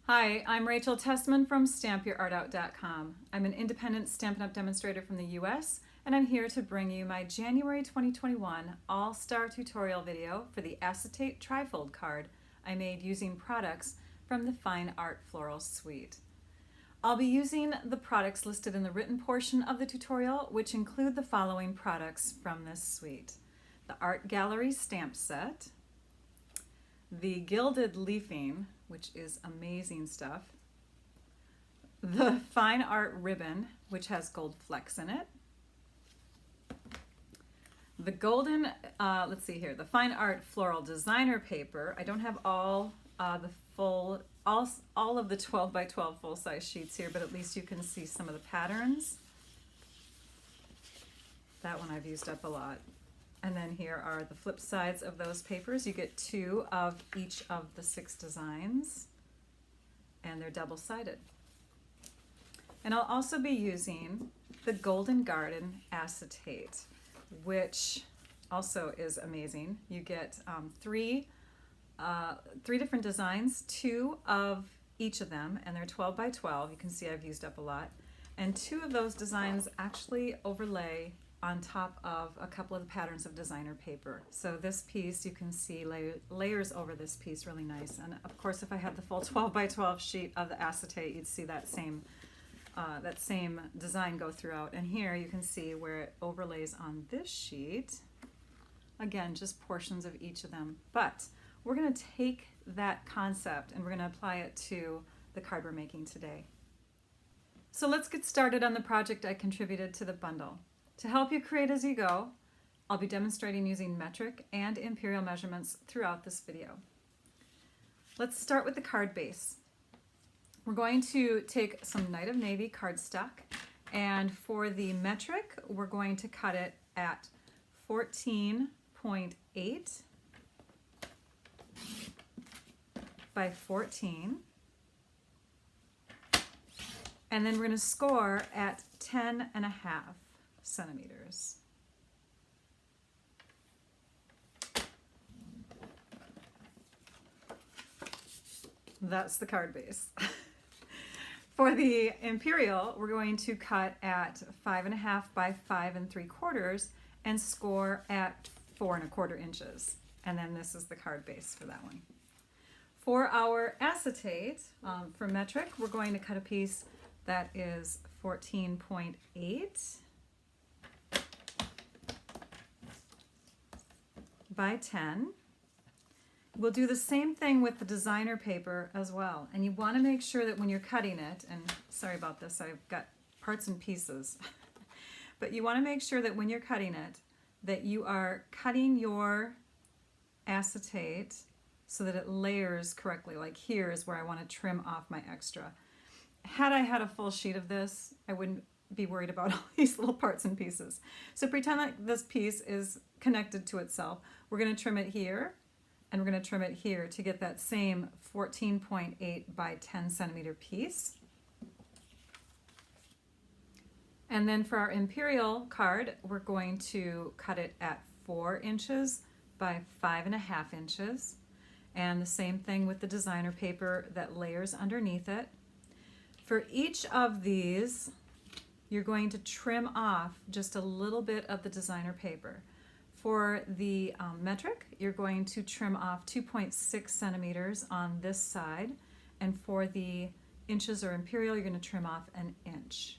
Hi, I'm Rachel Tessman from stampyourartout.com. I'm an independent Stampin' Up! Demonstrator from the US, and I'm here to bring you my January 2021 all-star tutorial video for the Acetate trifold card I made using products from the Fine Art Floral suite. I'll be using the products listed in the written portion of the tutorial, which include the following products from this suite: the Art Gallery stamp set, the Gilded Leafing, which is amazing stuff, the Fine Art ribbon, which has gold flecks in it, the golden, the Fine Art Floral designer paper. I don't have all of the 12 by 12 full-size sheets here, but at least you can see some of the patterns. That one I've used up a lot. And then here are the flip sides of those papers. You get 2 of each of the 6 designs, and they're double-sided. And I'll also be using the Golden Garden Acetate, which also is amazing. You get 3 different designs, 2 of each of them, and they're 12 by 12. You can see I've used up a lot. And 2 of those designs actually overlay on top of a couple of the patterns of designer paper. So this piece, you can see layers over this piece really nice. And of course, if I had the full 12 by 12 sheet of the acetate, you'd see that same design go throughout. And here you can see where it overlays on this sheet. Again, just portions of each of them. But we're gonna take that concept and we're gonna apply it to the card we're making today. So let's get started on the project I contributed to the bundle. To help you create as you go, I'll be demonstrating using metric and imperial measurements throughout this video. Let's start with the card base. We're going to take some Night of Navy cardstock, and for the metric, we're going to cut it at 14.8 by 14. And then we're going to score at 10.5 centimeters. That's the card base. For the imperial, we're going to cut at 5.5 by 5 3/4 and score at 4 1/4 inches. And then this is the card base for that one. For our acetate, for metric, we're going to cut a piece that is 14.8 by 10. We'll do the same thing with the designer paper as well. And you want to make sure that when you're cutting it, and sorry about this, I've got parts and pieces, but you want to make sure that when you're cutting it, that you are cutting your acetate so that it layers correctly. Like here is where I want to trim off my extra. Had I had a full sheet of this, I wouldn't be worried about all these little parts and pieces. So pretend like this piece is connected to itself. We're going to trim it here, and we're going to trim it here to get that same 14.8 by 10 centimeter piece. And then for our imperial card, we're going to cut it at 4 inches by 5.5 inches. And the same thing with the designer paper that layers underneath it. For each of these, you're going to trim off just a little bit of the designer paper. For the metric, you're going to trim off 2.6 centimeters on this side, and for the inches or imperial, you're going to trim off 1 inch.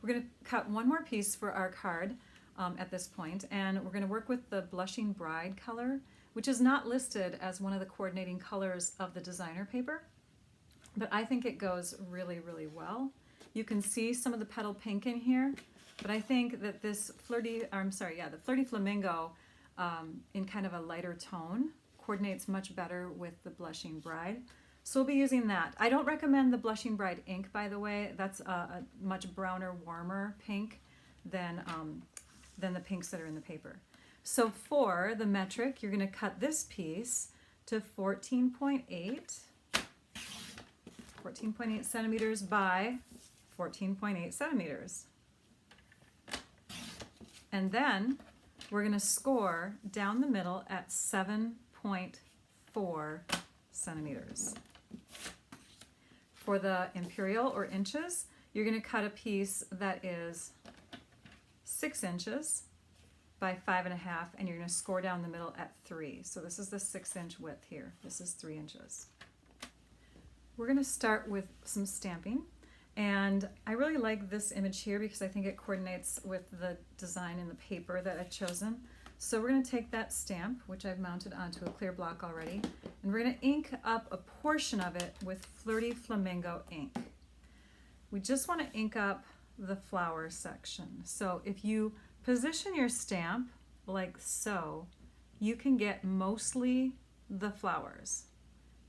We're going to cut one more piece for our card at this point, and we're going to work with the Blushing Bride color, which is not listed as one of the coordinating colors of the designer paper, but I think it goes really, really well. You can see some of the petal pink in here, but I think that this the Flirty Flamingo in kind of a lighter tone coordinates much better with the Blushing Bride. So we'll be using that. I don't recommend the Blushing Bride ink, by the way. That's a much browner, warmer pink than the pinks that are in the paper. So for the metric, you're going to cut this piece to 14.8 centimeters by 14.8 centimeters. And then we're going to score down the middle at 7.4 centimeters. for the imperial or inches, you're going to cut a piece that is 6 inches by 5.5, and you're going to score down the middle at 3. So this is the 6-inch width here. This is 3 inches. We're going to start with some stamping, and I really like this image here because I think it coordinates with the design in the paper that I've chosen. So we're going to take that stamp, which I've mounted onto a clear block already, and we're going to ink up a portion of it with Flirty Flamingo ink. We just want to ink up the flower section. So if you position your stamp like so, you can get mostly the flowers.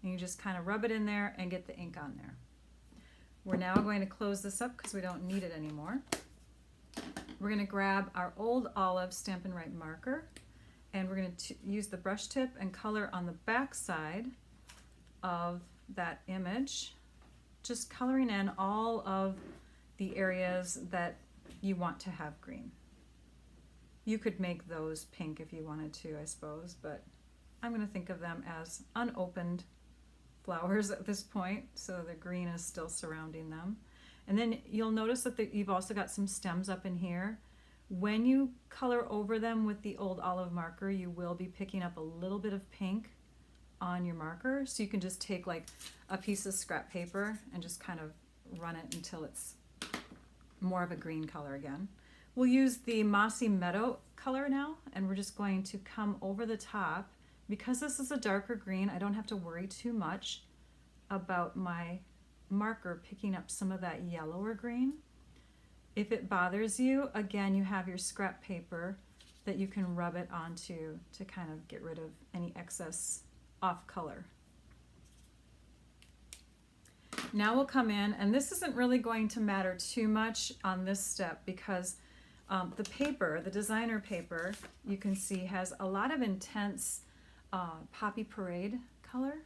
And you just kind of rub it in there and get the ink on there. We're now going to close this up because we don't need it anymore. We're going to grab our old olive Stampin' Write marker, and we're going to use the brush tip and color on the back side of that image, just coloring in all of the areas that you want to have green. You could make those pink if you wanted to, I suppose, but I'm going to think of them as unopened flowers at this point, so the green is still surrounding them. And then you'll notice that you've also got some stems up in here. When you color over them with the old olive marker, you will be picking up a little bit of pink on your marker, so you can just take like a piece of scrap paper and just kind of run it until it's more of a green color again. We'll use the Mossy Meadow color now, and we're just going to come over the top. Because this is a darker green, I don't have to worry too much about my marker picking up some of that yellower green. If it bothers you, again, you have your scrap paper that you can rub it onto to kind of get rid of any excess off color. Now we'll come in, and this isn't really going to matter too much on this step because the paper, the designer paper, you can see has a lot of intense Poppy Parade color,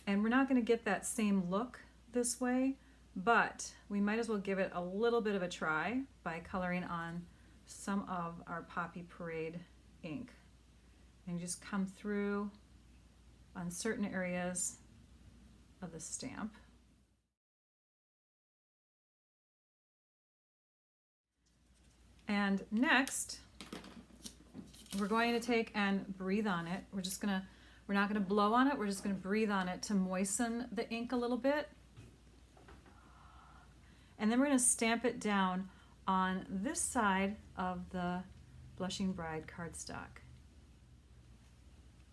and we're not going to get that same look this way, but we might as well give it a little bit of a try by coloring on some of our Poppy Parade ink, and just come through on certain areas of the stamp. And next, we're going to take and breathe on it. We're not gonna blow on it, we're just gonna breathe on it to moisten the ink a little bit. And then we're gonna stamp it down on this side of the Blushing Bride cardstock.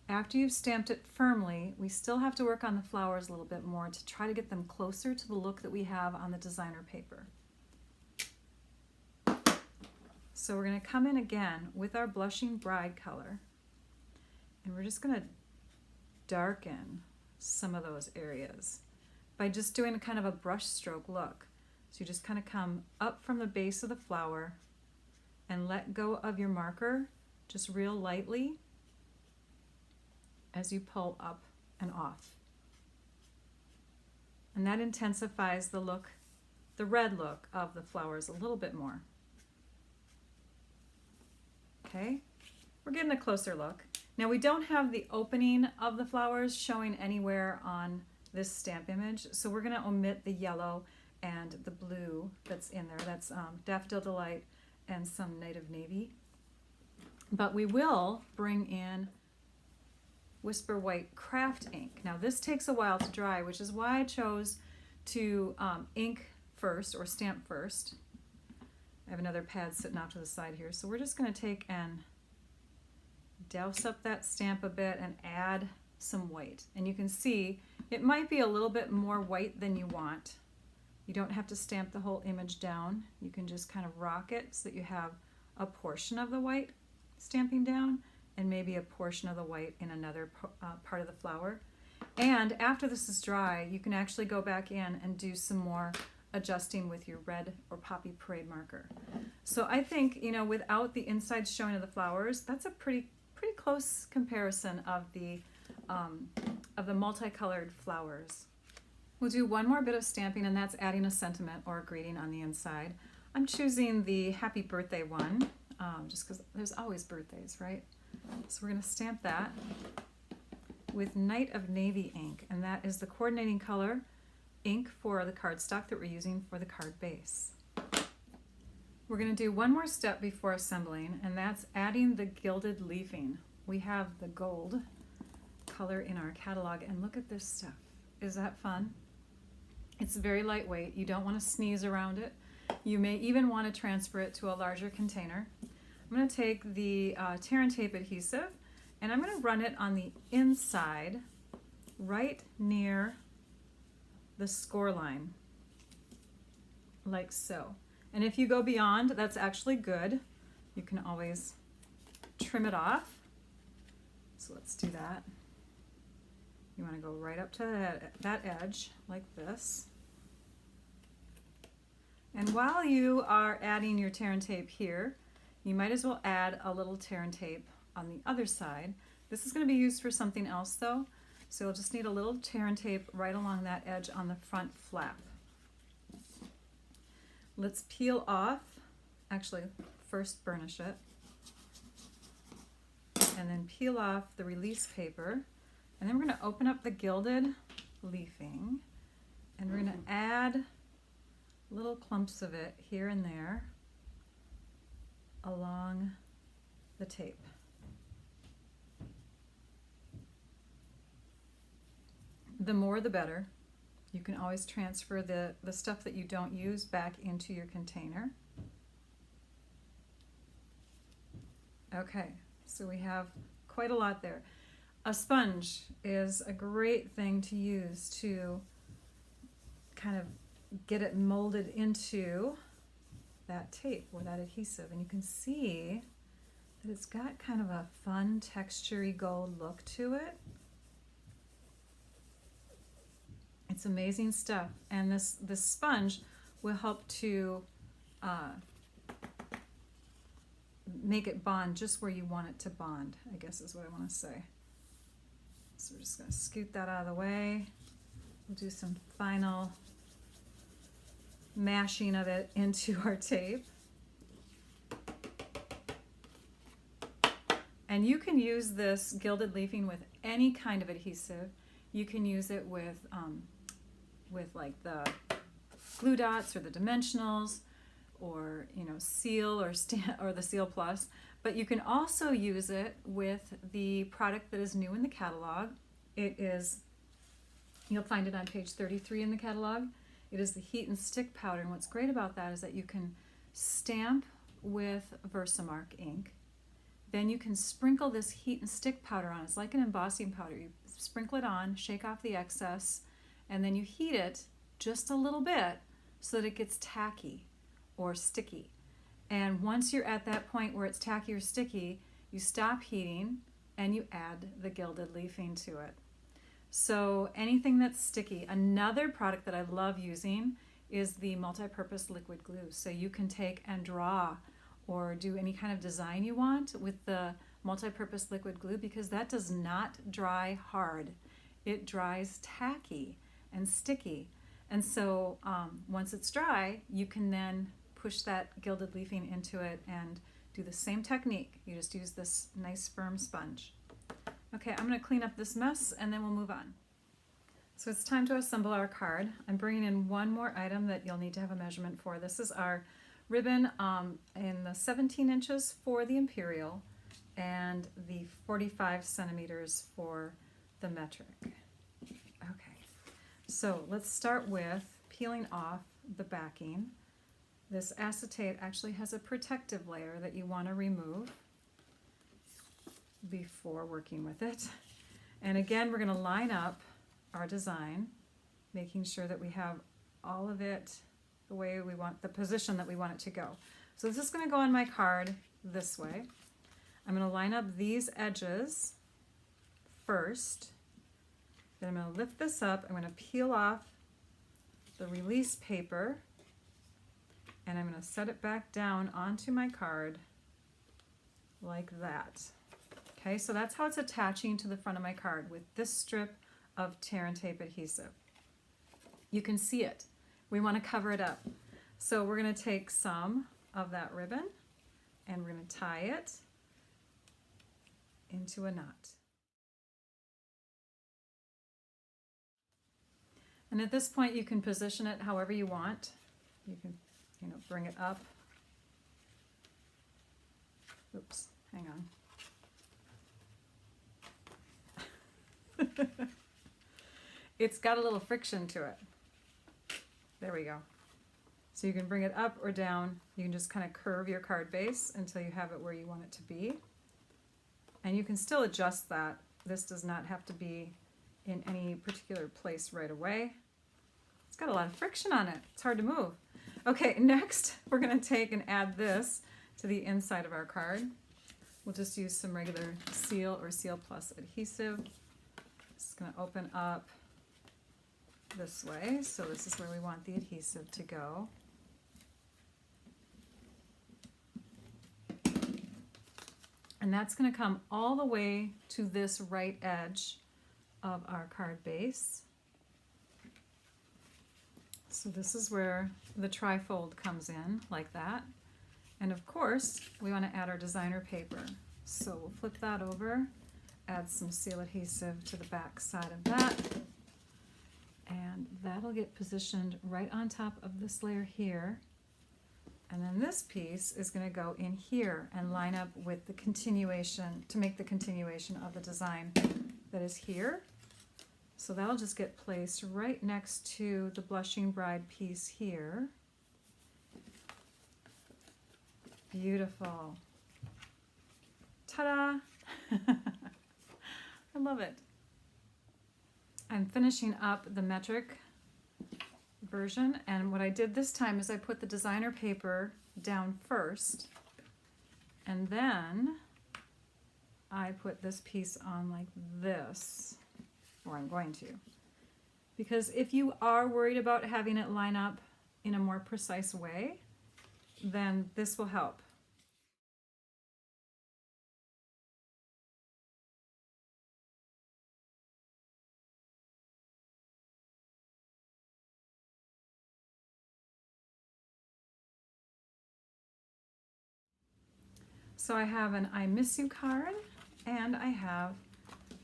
After you've stamped it firmly, we still have to work on the flowers a little bit more to try to get them closer to the look that we have on the designer paper. So we're going to come in again with our Blushing Bride color, and we're just going to darken some of those areas by just doing a kind of a brush stroke look. So you just kind of come up from the base of the flower and let go of your marker just real lightly as you pull up and off. And that intensifies the look, the red look of the flowers a little bit more. Okay, we're getting a closer look. Now we don't have the opening of the flowers showing anywhere on this stamp image, so we're going to omit the yellow and the blue that's in there. That's Daffodil Delight and some Native Navy. But we will bring in Whisper White Craft ink. Now this takes a while to dry, which is why I chose to ink first or stamp first. I have another pad sitting off to the side here, so we're just going to take and douse up that stamp a bit and add some white. And you can see it might be a little bit more white than you want. You don't have to stamp the whole image down. You can just kind of rock it so that you have a portion of the white stamping down and maybe a portion of the white in another part of the flower. And after this is dry, you can actually go back in and do some more adjusting with your red or Poppy Parade marker. So I think, you know, without the inside showing of the flowers, that's a pretty close comparison of the multicolored flowers. We'll do one more bit of stamping, and that's adding a sentiment or a greeting on the inside. I'm choosing the happy birthday one, just because there's always birthdays, right? So we're going to stamp that with Night of Navy ink, and that is the coordinating color ink for the cardstock that we're using for the card base. We're going to do one more step before assembling, and that's adding the gilded leafing. We have the gold color in our catalog, and look at this stuff. Is that fun? It's very lightweight. You don't want to sneeze around it. You may even want to transfer it to a larger container. I'm going to take the tear and tape adhesive, and I'm going to run it on the inside right near the score line, like so. And if you go beyond, that's actually good. You can always trim it off. So let's do that. You want to go right up to that edge like this. And while you are adding your tear and tape here, you might as well add a little tear and tape on the other side. This is going to be used for something else though, so you'll just need a little tear and tape right along that edge on the front flap. Let's peel off, actually first burnish it, and then peel off the release paper, and then we're going to open up the gilded leafing, and we're going to add little clumps of it here and there along the tape. The more the better. You can always transfer the stuff that you don't use back into your container. Okay, so we have quite a lot there. A sponge is a great thing to use to kind of get it molded into that tape or that adhesive, and you can see that it's got kind of a fun textury gold look to it. It's amazing stuff, and this sponge will help to make it bond just where you want it to bond, I guess is what I want to say. So we're just going to scoot that out of the way. We'll do some final mashing of it into our tape. And you can use this gilded leafing with any kind of adhesive. You can use it with like the glue dots or the dimensionals, or seal or the Seal Plus, but you can also use it with the product that is new in the catalog. It is, you'll find it on page 33 in the catalog. It is the heat and stick powder, and what's great about that is that you can stamp with Versamark ink. Then you can sprinkle this heat and stick powder on. It's like an embossing powder. You sprinkle it on, shake off the excess, and then you heat it just a little bit so that it gets tacky or sticky. And once you're at that point where it's tacky or sticky, you stop heating and you add the gilded leafing to it. So anything that's sticky. Another product that I love using is the multi-purpose liquid glue. So you can take and draw or do any kind of design you want with the multi-purpose liquid glue, because that does not dry hard. It dries tacky and sticky. And so once it's dry, you can then push that gilded leafing into it and do the same technique. You just use this nice firm sponge. Okay, I'm going to clean up this mess and then we'll move on. So it's time to assemble our card. I'm bringing in one more item that you'll need to have a measurement for. This is our ribbon in the 17 inches for the imperial and the 45 centimeters for the metric. Okay, so let's start with peeling off the backing. This acetate actually has a protective layer that you want to remove before working with it. And again, we're going to line up our design, making sure that we have all of it the way we want, the position that we want it to go. So this is going to go on my card this way. I'm going to line up these edges first. Then I'm going to lift this up. I'm going to peel off the release paper, and I'm going to set it back down onto my card like that. Okay, so that's how it's attaching to the front of my card with this strip of tear and tape adhesive. You can see it. We want to cover it up. So we're going to take some of that ribbon and we're going to tie it into a knot. And at this point you can position it however you want. You can, bring it up. Oops, hang on. It's got a little friction to it. There we go. So you can bring it up or down. You can just kind of curve your card base until you have it where you want it to be. And you can still adjust that. This does not have to be in any particular place right away. It's got a lot of friction on it. It's hard to move. Okay, next we're going to take and add this to the inside of our card. We'll just use some regular Seal or Seal Plus adhesive. It's going to open up this way. So this is where we want the adhesive to go. And that's going to come all the way to this right edge of our card base. So this is where the trifold comes in, like that. And of course, we want to add our designer paper. So we'll flip that over, add some seal adhesive to the back side of that. And that'll get positioned right on top of this layer here. And then this piece is going to go in here and line up with the continuation, to make the continuation of the design that is here. So that'll just get placed right next to the Blushing Bride piece here. Beautiful. Ta-da! I love it. I'm finishing up the metric version, and what I did this time is I put the designer paper down first, and then I put this piece on like this, or I'm going to, because if you are worried about having it line up in a more precise way, then this will help. So I have an I miss you card, and I have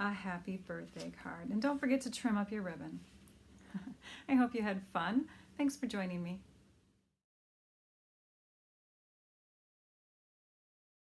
a happy birthday card. And don't forget to trim up your ribbon. I hope you had fun. Thanks for joining me.